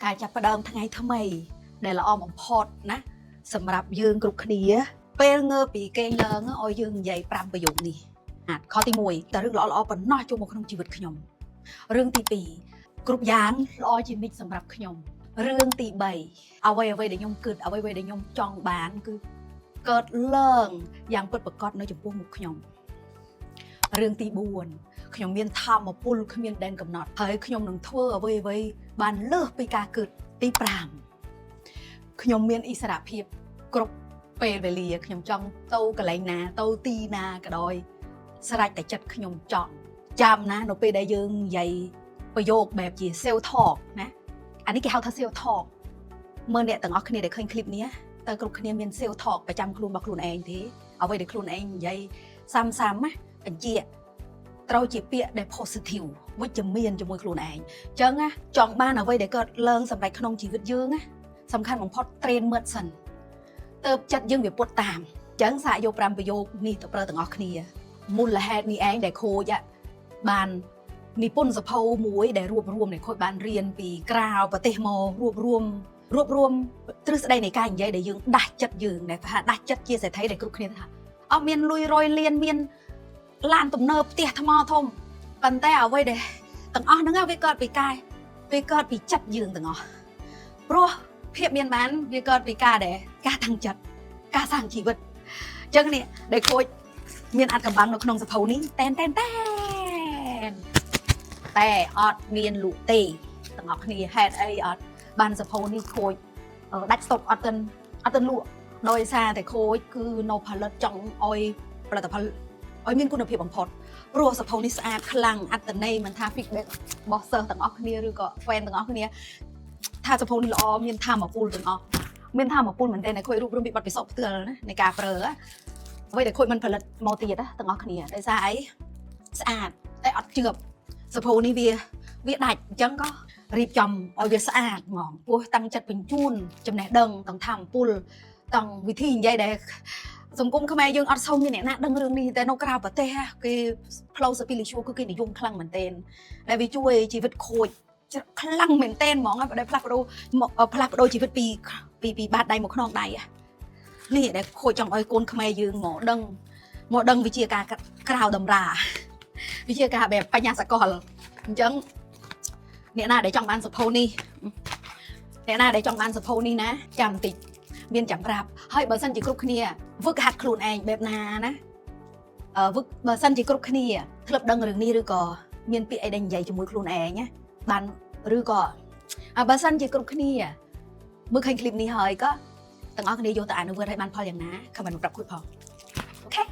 ការចាប់ផ្ដើមថ្ងៃថ្មីដែលល្អបំផុតណាសម្រាប់យើងគ្រប់គ្នាពេលងើបពីគេងឡើងឲ្យយើងនិយាយ5ប្រយោគនេះខទី1តើរឿងល្អៗប៉ុណ្ណោះចូលមកក្នុងជីវិតខ្ញុំរឿងទី2គ្រប់យ៉ាងល្អជានិច្ចសម្រាប់ខ្ញុំរឿងទី3អ្វីដែលខ្ញុំគិតអ្វីដែលខ្ញុំចង់បានគឺកើតឡើងយ៉ាងពិតប្រាកដនៅចំពោះមុខខ្ញុំរឿងទី4ខ្ញុំមានធម៌ពលគ្មានដែនកំណត់ហើយខ្ញុំនឹងធ្វើអ្វីបានលើសពីការគិតទី5ខ្ញុំមានឥស្សរភាពគ្រប់ពេលវេលាខ្ញុំចង់ទៅកន្លែងណាទៅទីណាក៏ដោយស្រេចតែចិត្តខ្ញុំចង់ចាំណានៅពេលដែលយើងនិយាយប្រយោគបែបជា self talk ណាអានេះគេហៅថា self talk មើលអ្នកទាំងអស់គ្នាដែលឃើញឃ្លីបនេះតើគ្រប់គ្នាមាន self talk ប្រចាំខ្លួនរបស់ខ្លួនឯងទេអ្វីដែលខ្លួនឯងនិយាយសាំណាបញ្ជាក់ត្រូវជាពាក្យដែល positive វិជ្ជមានជាមួយខ្លួនឯងអញ្ចឹងណាចង់បានអ្វីដែលកើតឡើងសម្រាប់ក្នុងជីវិតយើងណាសំខាន់បំផុត train មើលសិនទៅចិត្តយើងវាពុតតាមអញ្ចឹងសាកយក5ប្រយោគនេះទៅប្រើទាំងអស់គ្នាមូលហេតុនេះឯងដែលខូចបាននិពន្ធសភៅមួយដែលរួបរวมដែលខូចបានរៀនពីក្រៅប្រទេសមករួបរวมទ្រឹស្ដីនៃការនិយាយដែលយើងដាស់ចិត្តយើងដែលថាដាស់ចិត្តជាសេដ្ឋីដែលគ្រប់គ្នាថាអត់មានលុយ100លានមានឡានទំនើបផ្ទះថ្មធំប៉ុន្តែអ្វីដែលទាំងអស់ហ្នឹងវាកើតពីកាយវាកើតពីចិត្តយើងទាំងអស់ព្រោះភាពមានបានវាកើតពីការតាំងចិត្តការសាងជីវិតអញ្ចឹងនេះដែលខូចមានអត្ថកម្បាំងនៅក្នុងសភៅនេះតែអត់មានលក់ទេទាំងអស់គ្នាហេតុអីអត់បានសភៅនេះខូចដាច់ស្តុកអត់ទាន់លក់ដោយសារតែខូចគឺនៅផលិតចង់ឲ្យផលិតផលឲ្យមានគុណភាពបំផុតព្រោះសភៅនេះស្អាតខ្លាំងអត្តន័យមិនថា feedback របស់សិស្សទាំងអស់គ្នាឬក៏ fan ទាំងអស់គ្នាថាសភៅនេះល្អមានធម៌ពលទាំងអស់មានធម៌ពលមែនទែនតែខូចរូបរាងពីបទពិសោធន៍ផ្ទាល់ណានៃការប្រើអ្វីដែលខូចមិនផលិតមកទៀតទាំងអស់គ្នាដោយសារអីស្អាតតែអត់ជឿបសភៅនេះវាដាច់អញ្ចឹងក៏រៀបចំឲ្យវាស្អាតហ្មងពោះតាំងចិត្តបញ្ជូនចំណេះដឹងទាំងធម៌ពលទាំងវិធីនិយាយដែលសង្គមខ្មែរយើងអត់សូវមានអ្នកណាដឹងរឿងនេះតែនៅក្រៅប្រទេសគេផ្លូវ spiritual គឺគេនិយមខ្លាំងមែនទែនដែលវាជួយជីវិតខូចខ្លាំងមែនទែនហ្មងដែលផ្លាស់ប្ដូរជីវិតពីបាតដៃមកខ្នងដៃនេះដែលខូចចង់ឲ្យកូនខ្មែរយើងមកដឹងវិជាការក្រៅតម្រាវិជាការបែបបញ្ញាសកលអញ្ចឹងអ្នកណាដែលចង់បានសភៅនេះណាចាំបន្តិចមានចាំប្រាប់ហើយបើសិនជាគ្រប់គ្នាវឹកហាត់ខ្លួនឯងបែបណាណាបើសិនជាគ្រប់គ្នាធ្លាប់ដឹងរឿងនេះឬក៏មានពាក្យអីដែលនិយាយជាមួយខ្លួនឯងណាបានឬក៏បើសិនជាគ្រប់គ្នាមើលឃើញឃ្លីបនេះហើយក៏ទាំងអស់គ្នាយកទៅអនុវត្តឲ្យបានផលយ៉ាងណាខមមិនប្រាប់គួយផងអូខេ